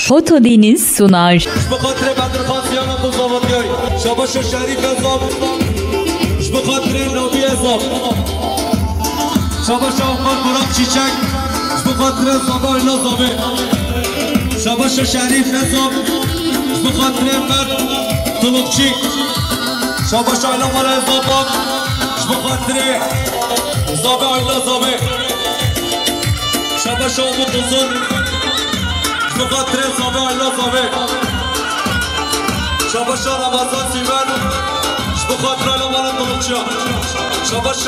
Foto Deniz sunar. به خاطر بدرخواستیان بزرگواری شاباش و شریف حساب به خاطر نوبی حساب شاباش آقا برام چیچک به خاطر زبا اینا زابه شاباش و شریف حساب به خاطر مرد طلقچی شاباش اینا مال حساب به خاطر زابه اینا زابه شاباش آقا بزرگ به خاطر زابه اینا زابه شاباش رمضان سیمن به خاطر علمان طلقچی شاباش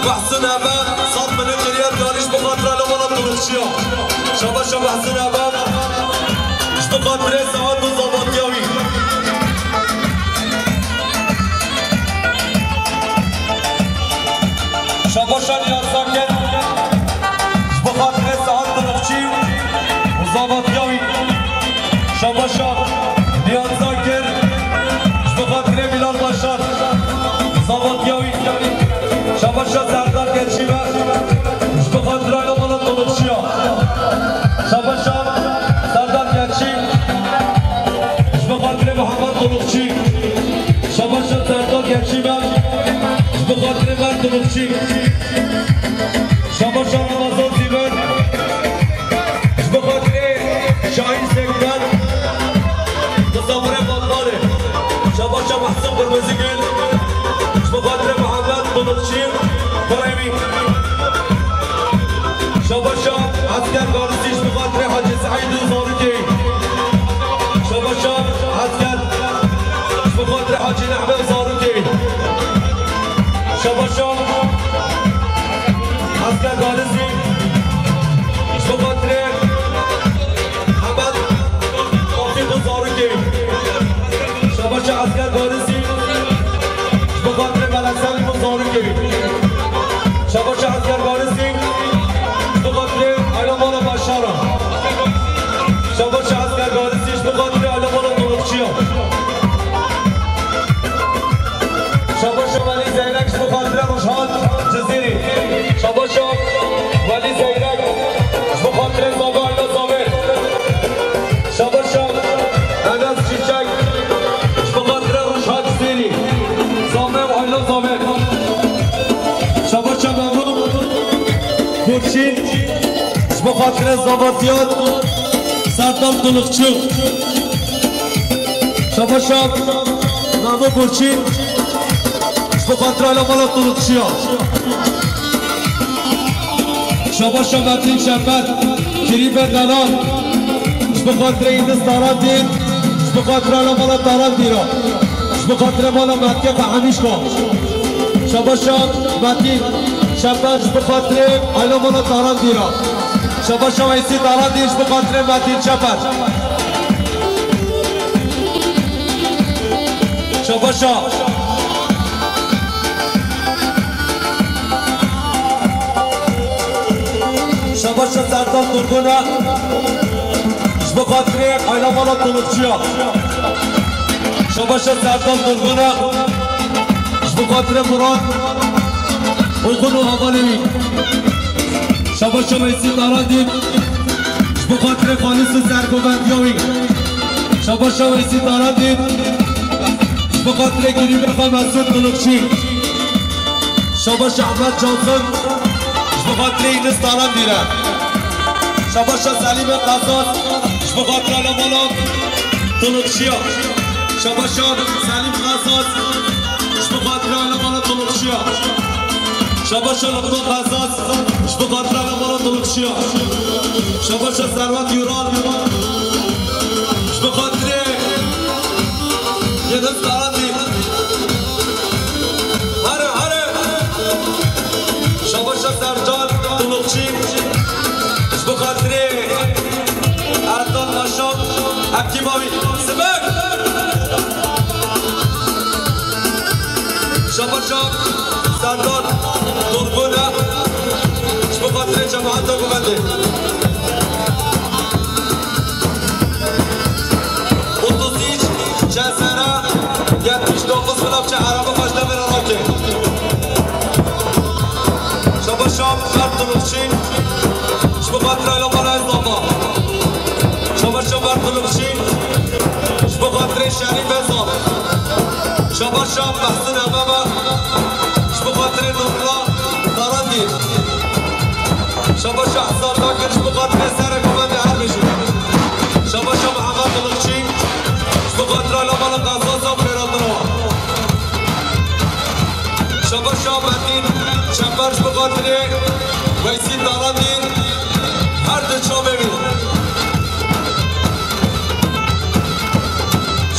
محسن عبد صد من گریت داریش به خاطر علمان طلقچی شاباش محسن عبد به خاطر سعاد و زبادیاوی شاباش نیازاکر به خاطر سعاد طلقچی و زبادیاوی شاباش نیازاکر به خاطر بلال باشار زبادیاوی شاباش سردار گرچیبه به خاطر علمان طلقچی شاباش سردار گرچی به خاطر محمد طلقچی شاباش سردار گرچیبه به خاطر مرد طلقچی شاباش رمضان زیبن به خاطر شاهین سکتر مصابره بادباره شاباش محسن برمزگل به خاطر محمد طلقچی برایمی شاباش عسکر گارسیش به خاطر حاجی سعید زارکی شاباش عسکر به خاطر حاجی نحمه زارکی شاباش عسکر گارسی به خاطر حمد قاطب زارکی شاباش عسکر گارسی به خاطر ملکسل زارکی شاباش عسکر گارسی به خاطر علمان باشارا شاباش عسکر گارسیش به خاطر علمان طلقچی شاباش ولی زیرکش به خاطر روشان جزیری شاباش ولی زیرک به خاطر زابه اینا زابه شاباش انس چیچک به خاطر روشان جزیری زابه و اینا زابه شاباش ممنون برچین به خاطر زبادیات سردار طلقچی شاباش ممنون برچین به خاطر علمان طلقچی شاباش متین شربت کریب دلال به خاطر ایدس دارندین به خاطر علمان دارندیرا به خاطر مالا مدکه فهمیش کن شاباش متین شربت به خاطر علمان دارندیرا شاباش ویسی دارندیش به خاطر متین شربت شاباش شاباش سردار درگونه به خاطر علمان طلقچی شاباش سردار درگونه به خاطر مراد اوخون و حوالوی شاباش ویسی دارندیم به خاطر خالص سرگوبندیاوی شاباش ویسی دارندیم به خاطر گریب خان مسعود طلقچی شاباش احمد جانسون به خاطر اینس دارم دیرم شاباش سلیم قصاص به خاطر علمان طلقچی شاباش سلیم قصاص به خاطر علمان طلقچی شاباش لقمان قصاص به خاطر علمان طلقچی شاباش ثروت یوران به خاطر اینس دارم دیرم شاباش سرجان طلقچی به خاطر اردان نشاب حکیماوی سبک شاباش سردار درگونه به خاطر جماعت گوونده اتوزیج چند سنه 79 بلافچه عربه خوشته بره راکه شاباش مرد طلقچی به خاطر علمان اضافه شاباش شمر طلبچی به خاطر شریف حساب شما شام محسن امامه به خاطر نورلا دارندی شما شاه حساب داکرش به خاطر سر کمند هر بشید شما شاه محمد طلبچی به خاطر علمان قصاص و پیرادنوا شما شاه مدین چمبرش به خاطر ویسی دارندی هر دو چا ببین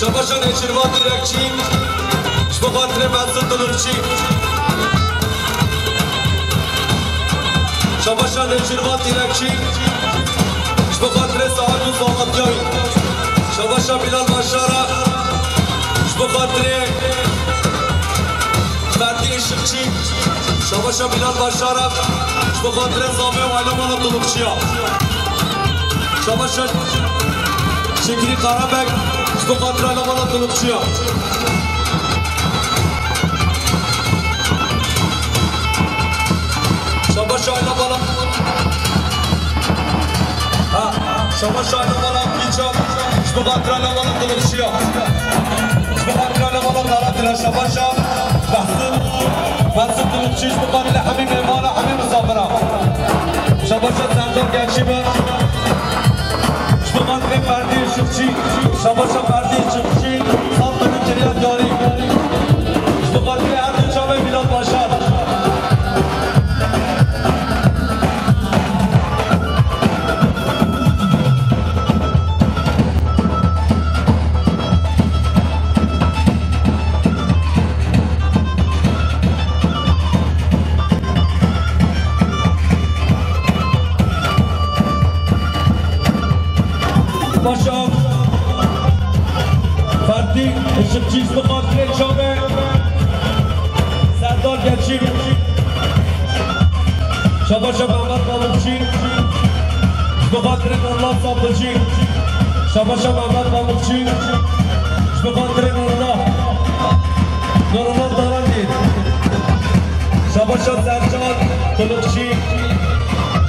شباشان اچروان دیرکچی به خاطر مسعود طلبچی شباشان اچروان دیرکچی به خاطر صاحب زاغتیایی شباشان بلال باشاره به خاطر فردی شخچی شباشان بلال باشاره به خاطر زامه و علمان طلبچی ها شباشان شکری قرابک به خاطر علمان طلبچی ها شباشان علمان شباشان علمان پیچا به خاطر علمان طلبچی ها به خاطر علمان دارد شباشان مسعود طلبچی به خاطر همین مهمان همین مسافران شباشان سردار گرچیمه به خاطر فردی شخصی شباشان فردی شخصی سال بدون جریان داری به خاطر هر دو جامعه میلاد باشد باشم فردی شبچیز به خاطر جامعه سردار گرچی شباشم محمد بابوچی به خاطر نورلا صابلچی شباشم محمد بابوچی به خاطر نورلا دارندید شباشم سرجان طلبچی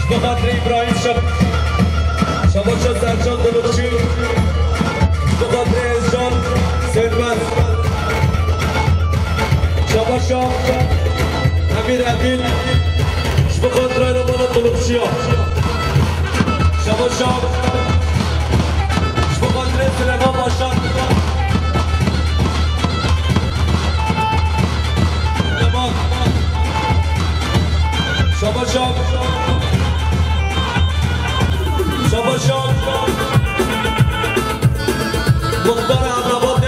به خاطر ابراهیم شباشان سرجان طلبچی به خاطر ازجان ثروت شباشان امیر عدیل به خاطر علمان طلبچی ها شباشان به خاطر سلیمان باشد شباشان شباشان مختار عمرآباد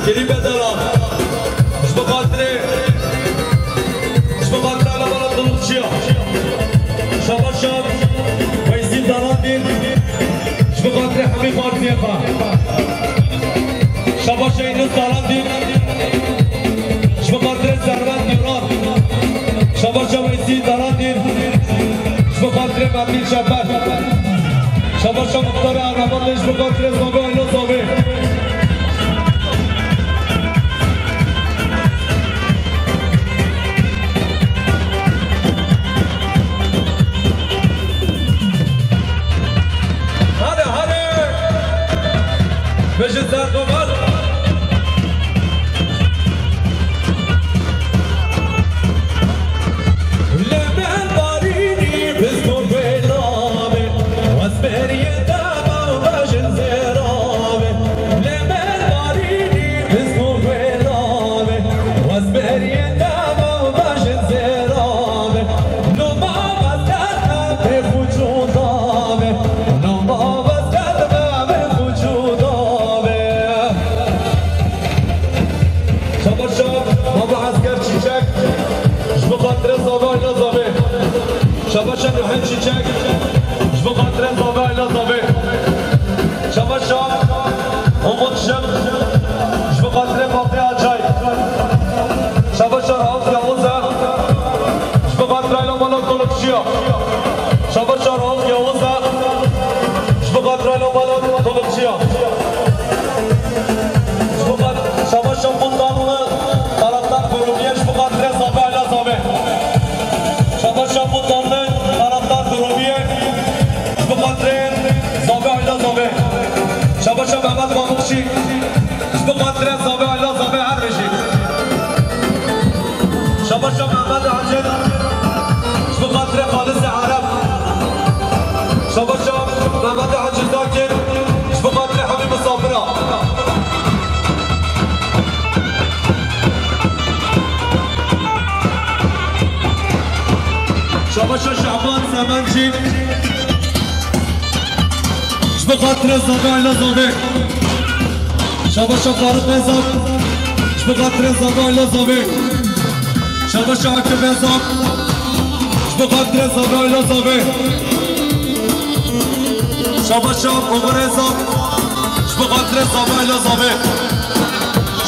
گریب دلان به خاطر علمان طلبچی ها شباشان ویسی داراندین به خاطر همین فارسی ها شباشان اینوز داراندین به خاطر ثروت نیوران شباشان ویسی داراندین به خاطر مدین شبر شباشان مختار عمرآبادش به خاطر زامه اینو زامه هره بشه سرقامل محمد حاجی زاکر شبه خاطر حبیب صابرا شباشا شعبان زمنجی شبه خاطر زابه ایلا زابه شباشا فاروق نظام شبه خاطر زابه ایلا زابه شباشا حکم نظام شبه خاطر زابه ایلا زابه شباشا عمر نظام شبه خاطر زابه ایلا زابه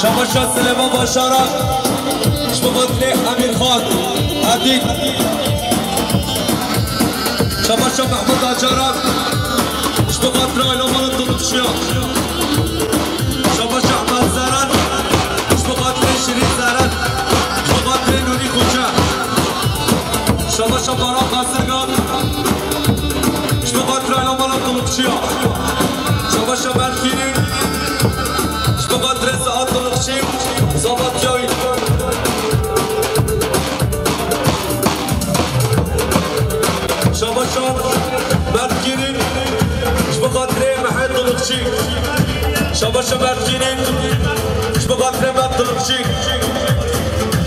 شباشا سلیمان باشارا شبه خاطر امیر خان عدید شباشا محمود آجاران شبه خاطر ایلا مال دلوکشیا شباشا احمد زران شبه خاطر شیرین زران شبه خاطر نوری خوچه شباشا باران قاسرگان شبه خاطر ایلا مال دلوکشیا شباشا برکینی شبه خاطر ساعت دلوکشی زابط جایی شباشا برکینی شبه خاطر محمد دلوکشی شباشا برکینی شبه خاطر محمد دلوکشی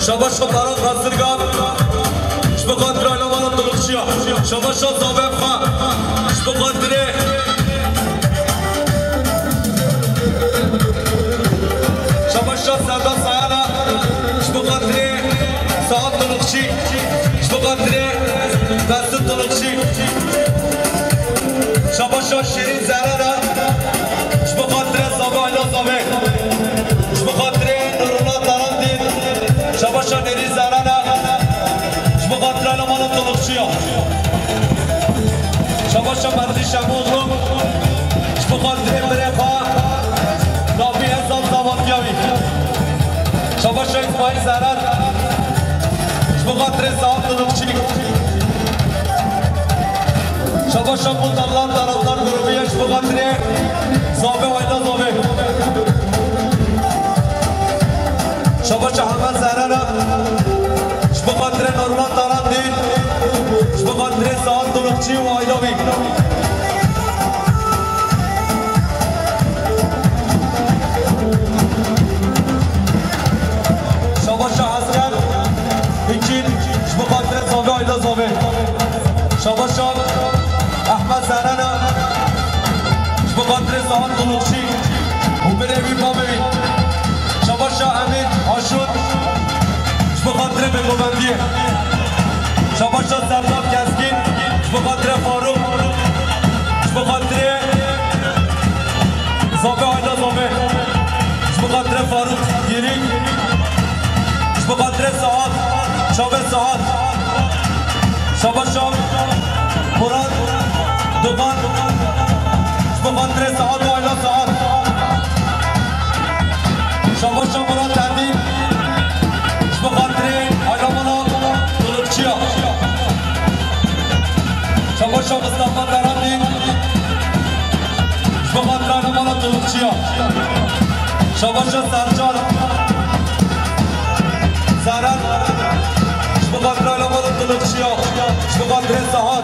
شباشا باران قاسرگان شبه خاطر ایلا مال دلوکشیا شباشا زابط خان شبه خاطر شباشا سردار سایانا شبه خاطر ساعت دلوکشی شبه خاطر مسعود دلوکشی شباشا شیرین زرانه شبه خاطر زابه ایلا زابه شبه خاطر نورونا داراندین شباشا نری زرانه شبه خاطر ایلا مال دلوکشیا شباشا مردی شموغلو شبه خاطر برقا نابی حساب زابطیاوی شباشا اسماعیل زران شبه خاطر ساعت دلوکشی شباشا مطلان طرفدار گروهی شبه خاطر زابه و ایلا زابه شباشا حمد زهرانه شبه خاطر نورمان داراندین شبه خاطر ساعت دلوکشی و ایلاوی شباشا حسن پیچین شبه خاطر زابه و ایلا زابه شباشا احمد زرانه شبه خاطر ساعت دلوکشی و بروی با ببین شباشا امین آشون شبه خاطر بگوبندیه شباشا سردار کسکین شبه خاطر فاروق شبه خاطر زابه ایلا زابه شبه خاطر فاروق گیری شبه خاطر ساعت شابه ساعت شباشا مراد دوغان شبه خاطر ساعت و ایلا ساعت شباشا مراد تردین شبه خاطر ایلا مال دلوکشیا شباشا مصطفی داراندین شبه خاطر ایلا مال دلوکشیا شباشا سرجان زران شبه خاطر ایلا مال دلوکشیا شبه خاطر ساعت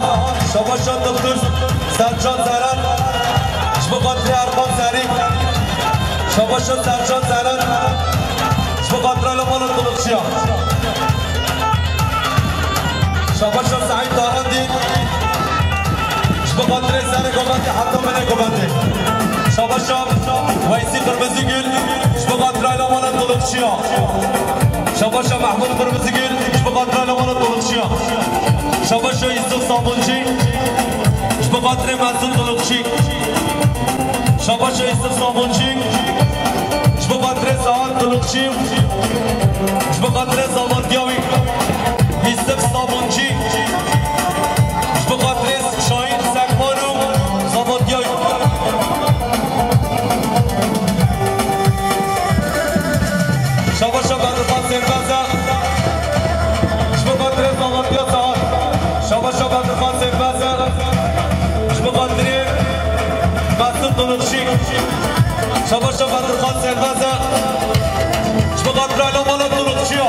شباشا دکتر سرجان زران شبه خاطر ارمان زری شباشا سرجان زران شبه خاطر ایلا مال دلوکشیا شباشا سعید داراندین شبه خاطر زر گوبنده حتی من گوبنده شباشا ویسی قرمزی گل شبه خاطر ایلا مال دلوکشیا شباشا محمود قرمزی گل شبه خاطر ایلا مال دلوکشیا شباشا یوسف صابونچی شبه خاطر مسعود دلوکشی شباشا یوسف صابونچی شبه خاطر ساعت دلوکشی شبه خاطر زابطیاوی یوسف صابونچی شبه خاطر شاهین سکمانو زابطیاوی شباشا بدرخان سربزه شبه خاطر زابطیا ساعت شباشا بدرخان سربزه شبه خاطر مسعود دلوکشی شباشا بدرخان سربزه شبه خاطر ایلا مال دلوکشیا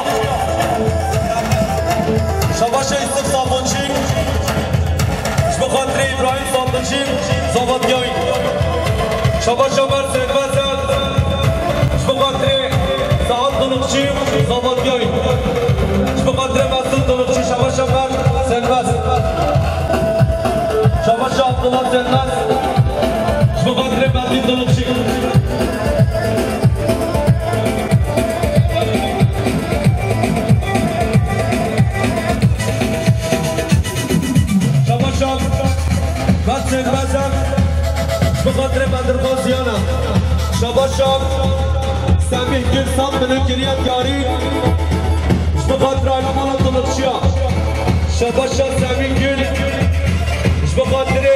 شباشا یوسف صابونچی شبه خاطر ابراهیم صادقچی زابادیایی شما شمار سربازم به خاطر سعاد دلقچی زابادیایی به خاطر مسعود دلقچی شما شمار سرباز شما شما عبدالله سرباز به خاطر مدین دلقچی سربازم به خاطر بدرغازیانم شباشم سمیح گل سام منو گریت یاری به خاطر علمان دلقچیا شباشم سمیح گل به خاطر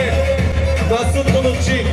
مسعود دلقچی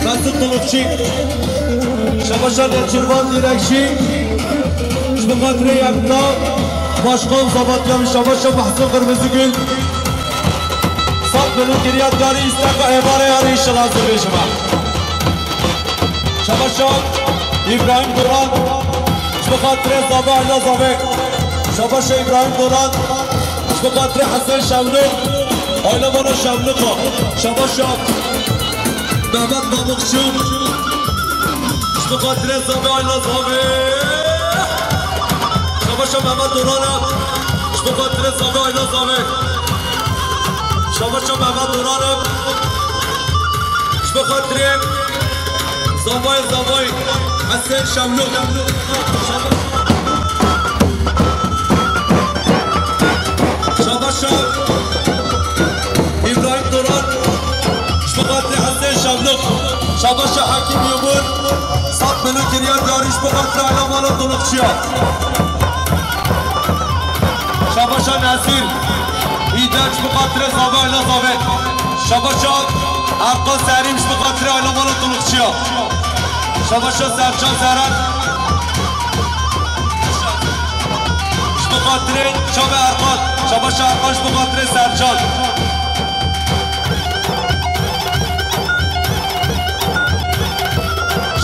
مسعود دلقچی شباشان چربان دیرکشی به خاطر یکتا باشقان زابادیان شباشان محسن قرمزگل صد منو گریت داری استقا عباره یاری انشالله زبه شما شباشان ابراهیم دوران به خاطر زابه علا زابه شباشان ابراهیم دوران به خاطر حسن شملوک آیلا بانا شملوکا شباشان محمد ماموخشون به خاطر زابه آیلا زابه شباشا محمد دورانم به خاطر زابه آیلا زابه شباشا محمد دورانم به خاطر زابای حسن شملوک شباشا ابراهیم دوران به خاطر حسن شملوک شباشا حکیم یومون صد منو گریت داریش به خاطر علمان دلقچیا شباشا نصیر ایدک به خاطر زابه آیلا زابه شباشا ارقا سریمش به خاطر علمان دلقچیا شباشا سرچان زرن به خاطر شب ارقان شباشا ارقاش به خاطر سرچان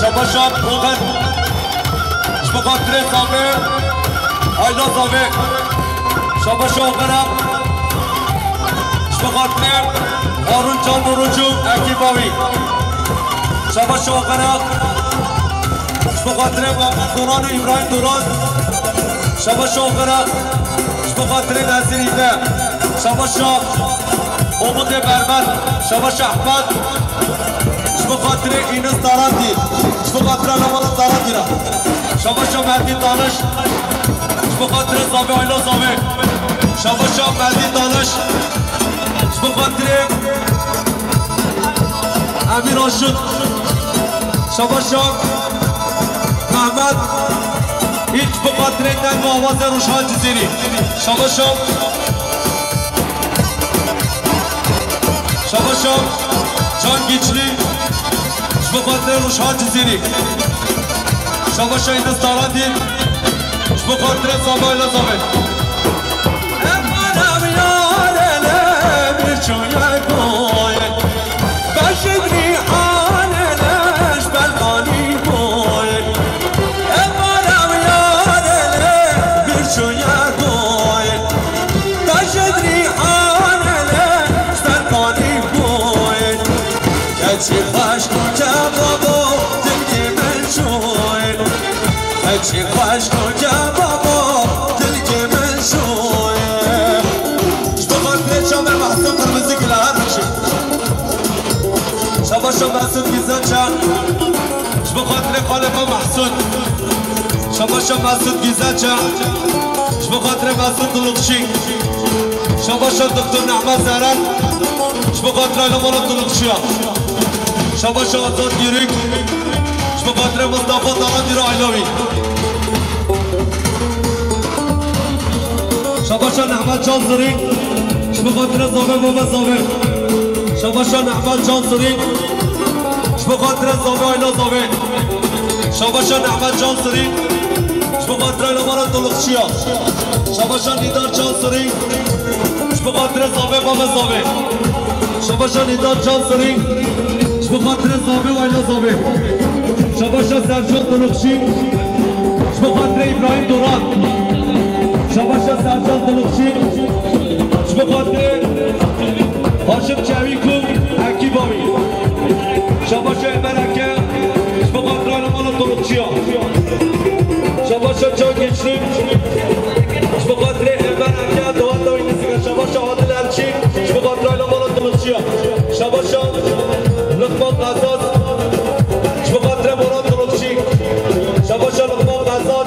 شباشا بوغن به خاطر زابه آیلا زابه شباشا غرب به خاطر هارون جان نوروجو اکیباوی شباشا غرب به خاطر محمد دوران ابراهیم دوران شباشا غرب به خاطر نصیر ایده شباشا امید بربند شباشا احمد به خاطر اینس دارندی به خاطر علمان دارندی را شباشا مردی دانش به خاطر زابه آیلا زابه شباشا مردی دانش به خاطر امیر آشد شباشا محمد هیچ به خاطر ننگ آواز روشان جزیری شباشا جان گیچلی به خاطر روشان جزیری شباشا اینس دارندی به خاطر زابه آیلا زابه چی خوش کجا بابا دل که من شویه اشتغال پیچا به محصول قرمزی گلهر میشه شباشا محصول گیزن چند به خاطر خالقا محصول شباشا مسعود گیزچه شما خاطر مسعود دلوقشی شباشا دکتر نعمت زرن شما خاطر علمان دلوقشی شباشا آزاد گیرک شما خاطر مصطفی دارندی رو علاوی شباشا نعمت جان زرین شما خاطر زاوه بابا زاوه شباشا نعمت جان زرین شما خاطر زاوه اینا زاوه شباشا نعمت جان زرین شما خاطر علمان دلوقشی شباشا نیدار جان زرین شما خاطر زاوه بابا زاوه شباشا نیدار جان زرین شما خاطر زاوه و اینا زاوه شباشا سرجان دلوقشی شما خاطر ابراهیم دوران شباشا سرجان دلوقشی شما خاطر هاشم چویکم حکی بامی شباشا امرکه شما خاطر علمان دلوقشی شباشا جان گچنیم شما خاطر امرکه دوات دوی نسیگه شباشا عادل الچی شما خاطر علمان دلوقشی شباشا لقمان قزاز شما خاطر مراد دلوقشی شباشا لقمان قزاز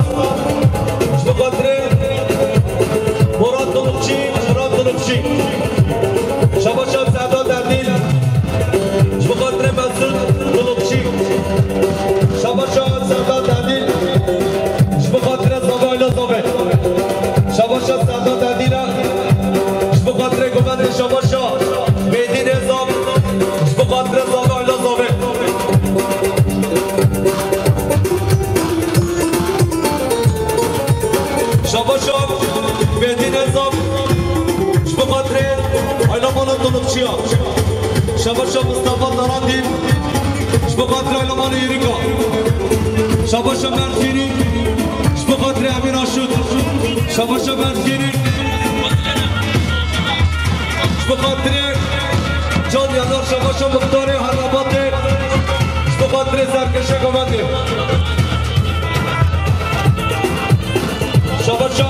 شما خاطر مراد دلوقشی شباشا سعداد دردیل شما خاطر مسعود دلوقشی شباشا سعداد دردیل شما خاطر زاوه ایلا زاوه شباشا سعداد دردیل شما خاطر گمن شباشا مهدی نظام شما خاطر زاوه ایلا زاوه شباشا مهدی نظام شما خاطر علمان دلوقشی شباشا مصطفی دارندی شما خاطر علمان ایریکا شباشا مرگیری شما خاطر امیر آشود شباشا مرگیری شما خاطر جان یادار شباشا مختار حرابات شما خاطر سرکش گمنده شباشا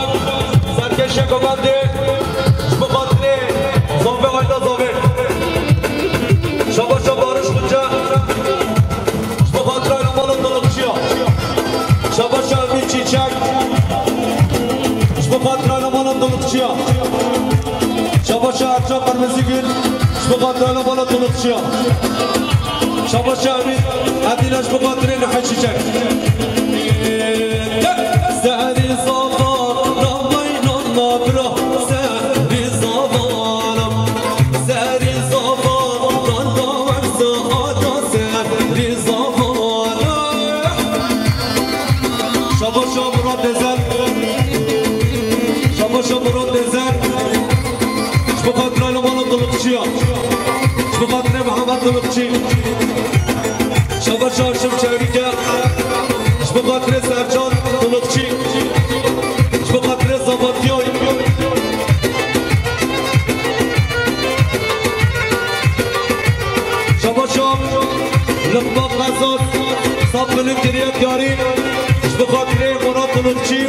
سرکش گمنده شما خاطر زاوه آیدا زاوه شباشا بارش خونجا شما خاطر علمان دلوقشی شباشا امیر چیچک شما خاطر علمان دلوقشی شباشا ارجان قرمزی گل شما خاطر علمان دلوقشی شباشا امیر عدینا شما خاطر نحی چیچک سهری زاوار رامینان نابرا سهری زاوارم سهری زاوار راندا ورزا آدا سهری زاوارم شباشا مراد نزر شباشا مراد نزر شما خاطر علمان دلوقشی شما خاطر محمد دلوقشی شباشا هاشم چویکه شما خاطر سرجان دلوقشی شما خاطر زابادیای شباشا لقمان قزاز صاحب ملک گریت یاری شما خاطر مراد دلوقشی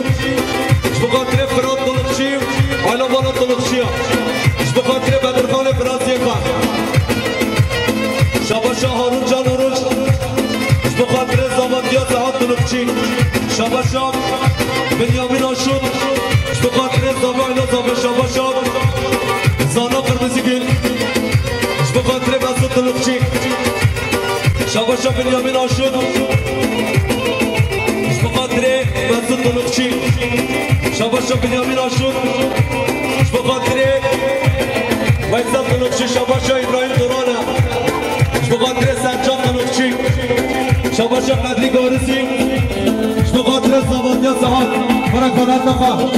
شما خاطر فراد دلوقشی علمان دلوقشی شما خاطر بدرخان فرانسیه خان شباشا هارون جان اروج شما خاطر زابادیا زهاد دلوقشی شباشا بنیامین آشود شما خاطر زاوه ایلا زاوه شباشا زانا قرمزی گل شما خاطر مسعود دلوقشی شباشا بنیامین آشود شما خاطر مسعود دلوقشی شباشا بنیامین آشود شما خاطر ویزا دلوقشی شباشا ابراهیم دورانه شما خاطر سرجان دلوقشی شباشا قدری گارسی شما خاطر زبادیا زهاد برکانت نخواه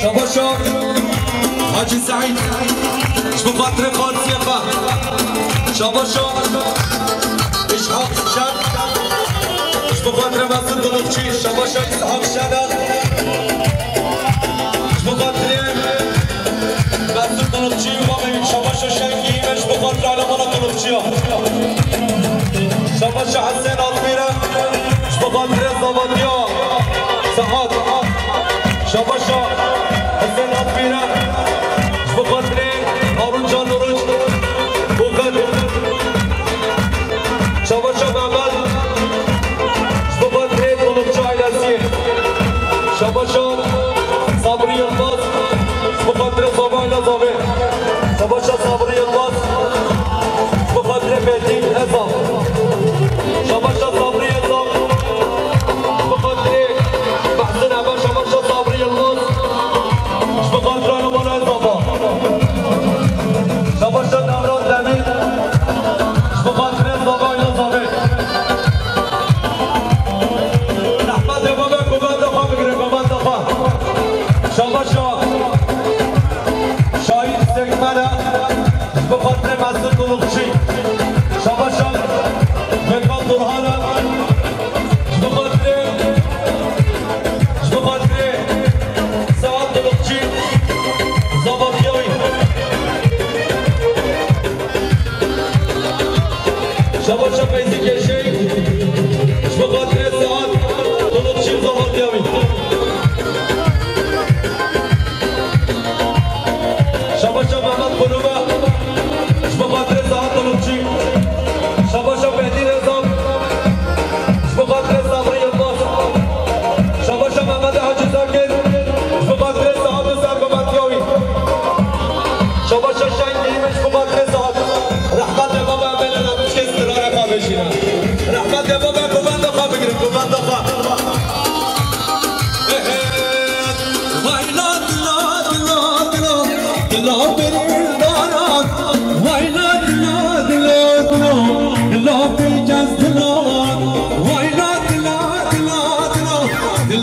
شباشا حاجی سعید شما خاطر خالصی خواه شباشا اشحاق شد شما خاطر مسعود دلوقشی شباشا اسحاق شد شما خاطر مسعود دلوقشی شباشا شنگی شما خاطر علمان دلوقشی شباشا حسین آدمیره شما خاطر زابادیا زهاد شباشا حسین آدمیره شما خاطر هارون جان اروج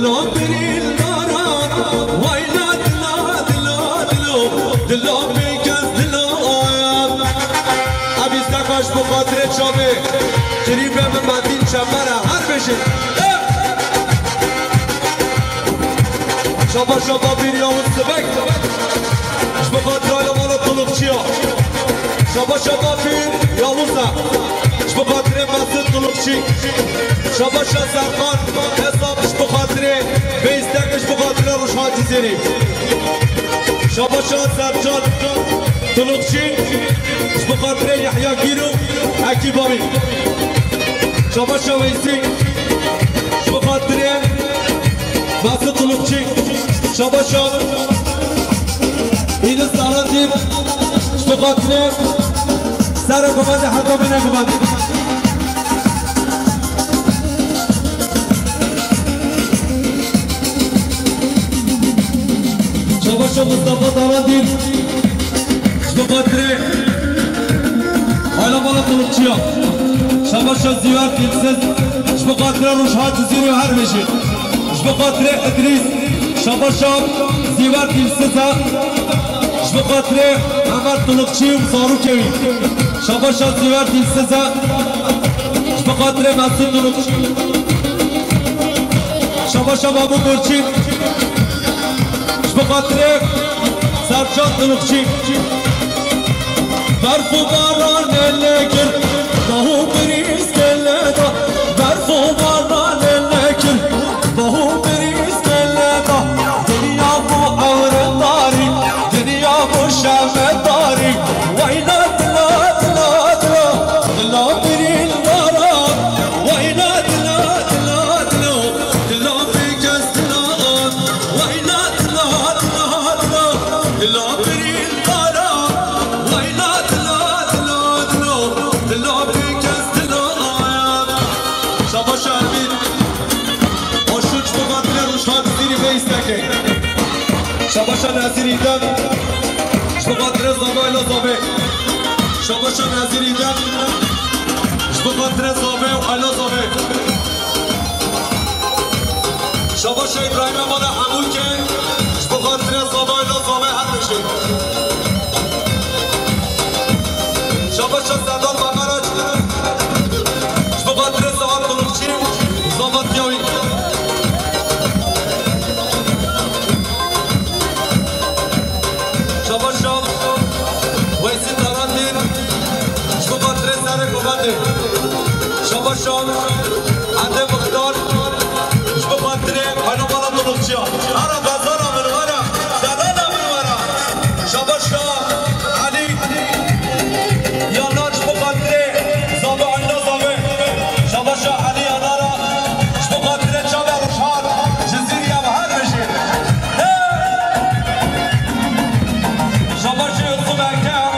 دلو بری داران وایلا دلا دلا دلو دلو بیکس دلو ابیز نکاش بخاطر چامه جریب به مدین چمره هر بشه شبا شبا بیری آمون سبک بخاطر آلا مالا طلوب چیا شبا شبا بیر یاموزا بخاطر مسجد طلوب چی شبا شا سرخان حسابش بخاطر بیستگش بخاطر روشها جزیری شبا شا سرجان طلوب چی بخاطر یحیا گیرو حکی بابی شبا شا ویسی بخاطر مسجد طلوب چی شبا شا این سارتیم بخاطر سر کمانده حتی بینه کمانده شباشا مصطفى دارندین بخاطر حالا مالا طلوبچیا شباشا زیور تیلسز بخاطر روشها جزیری و هر بشید بخاطر ادریس شباشا زیور تیلسز بخاطر عمر طلوبچی و صارو کوی شباشا زیور تیلسز بخاطر مسعود طلوبچی شباشا بابو برچین بخاطر سرجان طلوبچی برف و باران لکر باهو بریز کلدا برف و باران لکر باهو بریز کلدا دنیا بو عور داری دنیا بو شم داری وینا دلا دلا دلا دلا بریل دارا وینا دلا دلا دلا دلا بیکس دلا وینا دلا دلا بریل دارا ویلا دلا دلا دلا دلا بیکس دلا شبا شربید آشوچ بخاطر روشها زیری بیستکه شبا شا نزیریدن بخاطر زابه زابه شبا شا نزیریدن بخاطر زابه و علا زابه شبا شا ابراهیم مالا حمول که بخاطر زابه زابه هر بشه شبا شا سردار بقراج بخاطر زوان طلوبچی زابط یاوی شبا شا ویسی دارندین بخاطر سر کمانده شبا شا عده مقدار بخاطر حالا مالا طلوبچی هر غزانا منوارا زدانا منوارا شبا شا علی یاناش بخاطر زابه عینا زابه شبا شا علی یانارا بخاطر چابه روشهار جزیری هم هر بشه شبا شا یوسف اکر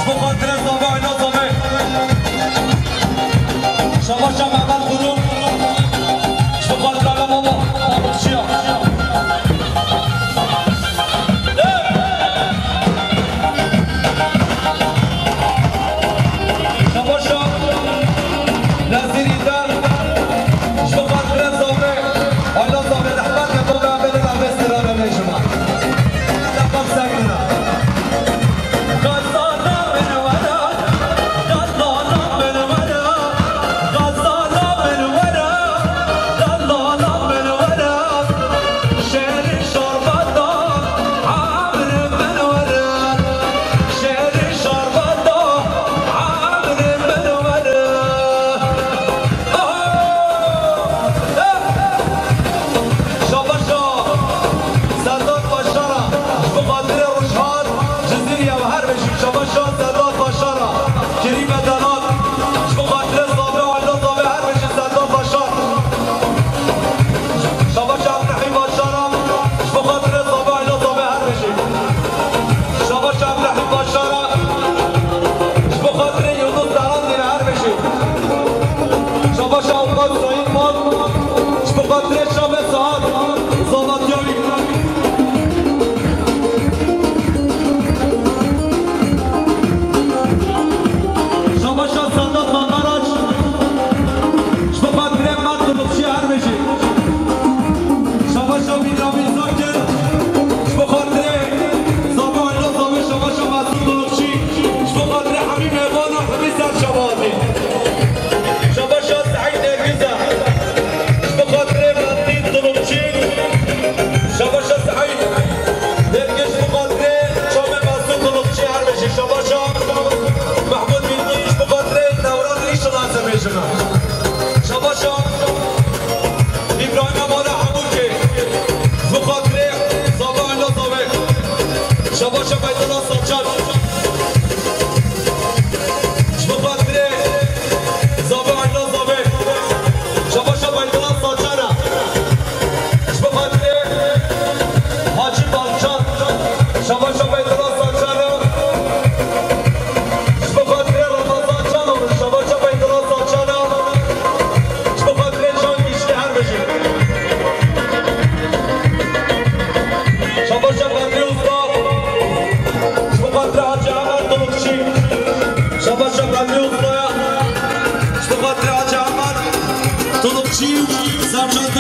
بخاطر زابه عینا زابه شبا شا محمد خروم بخاطر علم الله طلوبچیا شبا شا نزیریدن بخاطر زابه حالا زابه رحمت که تو به عمل رمه استرانه شما لقب سکنه غزانا من ورا غزانا من ورا غزانا من ورا غزانا من ورا شعر شربتا عامر من ورا شعر شربتا عامر من ورا شبا شا سردار باشارا بخاطر روشهار جزیری و هر بشی شبا شا سردار باشارا کریم دلال بخاطر زابه و علا زابه هر بشی سردار باشار شبا شا ابراهیم باشارا بخاطر زابه و علا زابه هر بشی شبا شا ابراهیم باشارا بخاطر یونس دارندین هر بشی شبا شا اوقات سعید مال بخاطر شب ساعت زابطیاوی شبا شا سردار بقراج بخاطر من طلوبچی هر بشی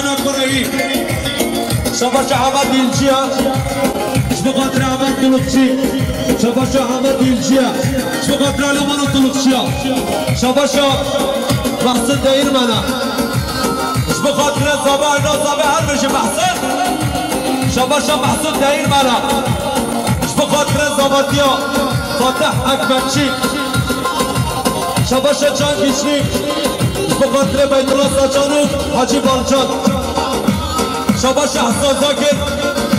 زنا كرهي شباش احمد الجيا بخاطر احمد طلقشي شباش احمد الجيا بخاطر علمان طلقشي شباش محسن داير منا بخاطر الزبا هر بشي محسن شباش محسن داير منا بخاطر الزباتيا فاتح اكبرشي شباش جان كيشني بخاطر بيت الله ساچانو حاجي بالجان شباش احسان زاكر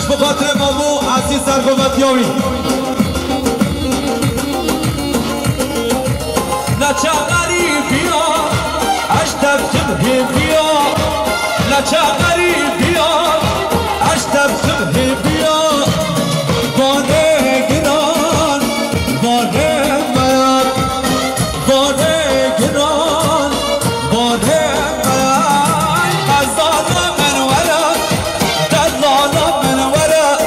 بخاطر مامو عزیز سرگومتیاوی نچه غریبیا اشتب تبهی بیا نچه غریبیا اشتب تبهی بیا بانه گران بانه من بانه گران بانه من غزانا من ورد دلالا من ورد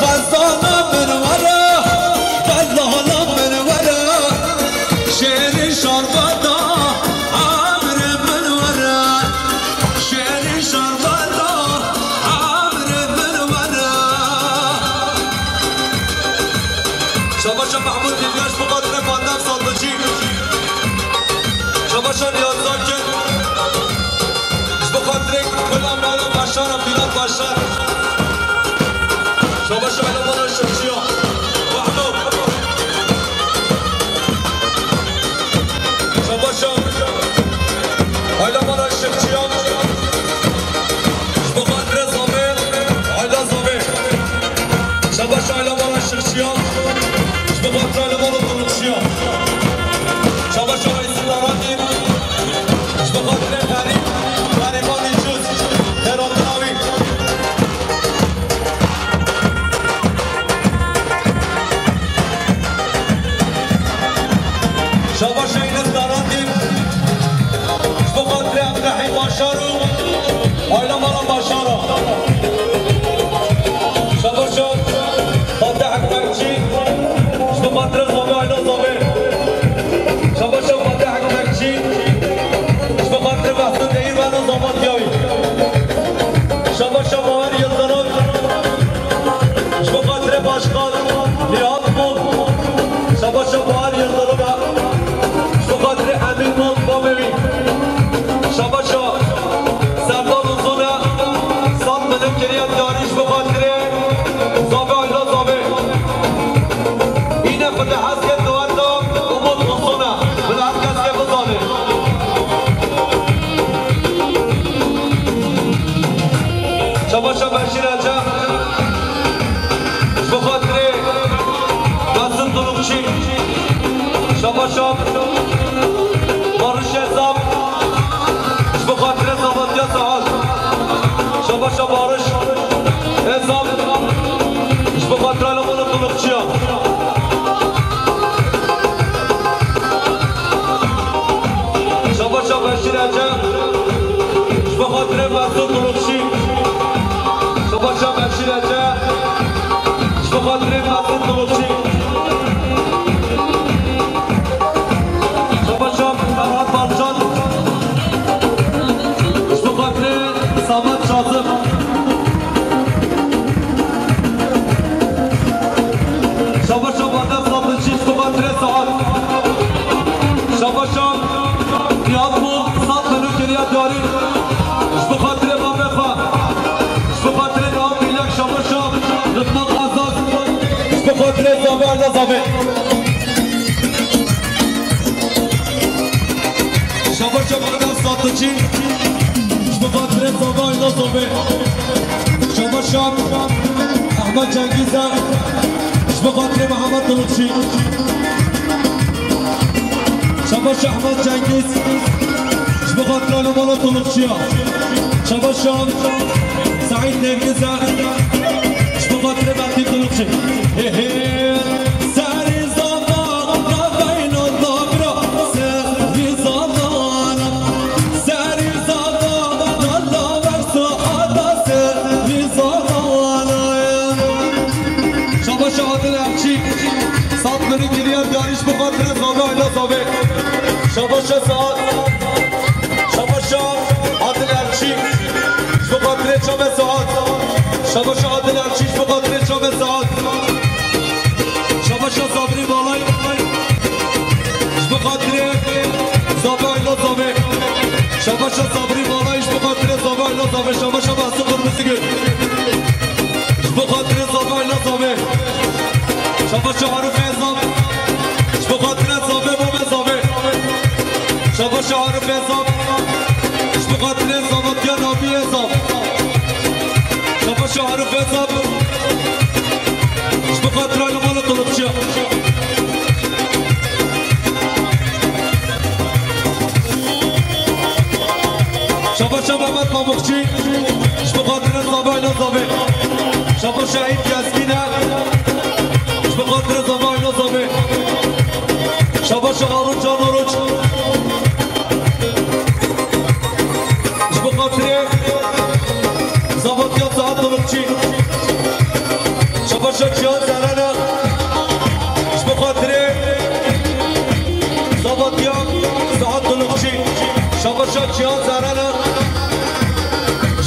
غزانا من ورد دلالا من ورد شعر شربتا عمر من ورد شعر شربتا عمر من ورد شباشا محمود دیگاش بقدر فاندم سالتجی شباشا نیاز زاکر بقدر کل امرال بشار بیلاد بشار شباشا علمان الشمشیا وحدو شباشا علمان الشمشیا بقدر زامن علا زامن شباشا علمان الشمشیا بقدر علمان الطلقشیا شباشا رئیس داراتیم بقدر غریبان جز ترانتناوی شباشا اینس داراتیم بقدر ابرحی باشارو آیلا مالا باشارو شباشا فاتح اکبرچی بقدر زابه آیلا زابه شباشا فاتح اکبرچی بقدر محسن دهیر و نظامات یاوی شباشا باور یلدانات بقدر باشقان لیاد بود شباشا باور یلدانات بقدر امین بود بابوی شباشا سردان وزونه سال ملک گریت داریش بقدر زابه آیلا زابه اینه خود حسکت دواردا امود وزونه بده هر کس که بزانه شباشا بشیر عجب بخاطر قاسم طلقچی شباشا بارش حساب بخاطر زبادیا سهال شباشا بارش حساب بخاطر علمان طلقچی شباشا بشیر عجب بخاطر مسعود طلقچی شباشا بشیر عجب بخاطر مسعود طلقچی شباشا فرهاد بالجان بخاطر سامد شاطب شباشا بادم سامدچی بخاطر سعاد شباشا نیاز بود سات منو گریت داری بخاطر مامخا بخاطر نام بیلک شباشا رقمان آزاد بخاطر زابه علا زابه شباشا بادم ساتچی بخاطر زابه علا زابه شباشا احمد جنگیزه بخاطر محمد طلقچی شباشا احمد جنگیز بخاطر علمان طلقچی شباشا سعید نرگیزه بخاطر مهدی طلقچی سری زمان بین الدابرا سری زمان سری زمان الله ورسو آدا سری زمان شباشا عادل افچی سات منی گریه داریش بخاطر زابه آیلا زابه شباشا سعاد شباشا عادل افچی شباشا عادل ارچیش به خاطر شام ساعت شباشا صابری بالای به خاطر زابه ایلا زابه شباشا صابری بالایش به خاطر زابه ایلا زابه شباشا بحث قرمزی گل به خاطر زابه ایلا زابه شباشا عروف ازام به خاطر زابه بابه زابه شباشا عروف ازام به خاطر زابطیا نابی ازام شباشا عروف ازام به خاطر علمان طلبچیا شباشا محمد ماموخچی به خاطر زابه ایلا زابه شباشا عید یزگینه به خاطر زابه ایلا زابه شباشا آروچ جان آروچ به خاطر زابطیا ساعت طلبچی شباشا جان زرانه به خاطر زابطیا ساعت طلبچی شباشا جان زرانه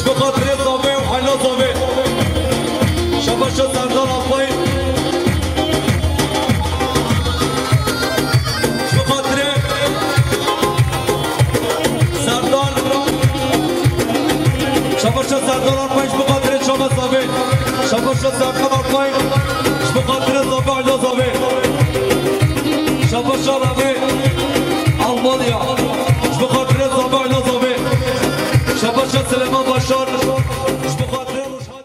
به خاطر زابه و حیلا زابه شباشا سردار آفای به خاطر سردار شباشا سردار آفای به خاطر شام زابه شباشا سردار آفای به خاطر زابه حیلا زابه شباشا رامه آلمانیا به خاطر زابه حیلا زابه شباشا سلیمان باشار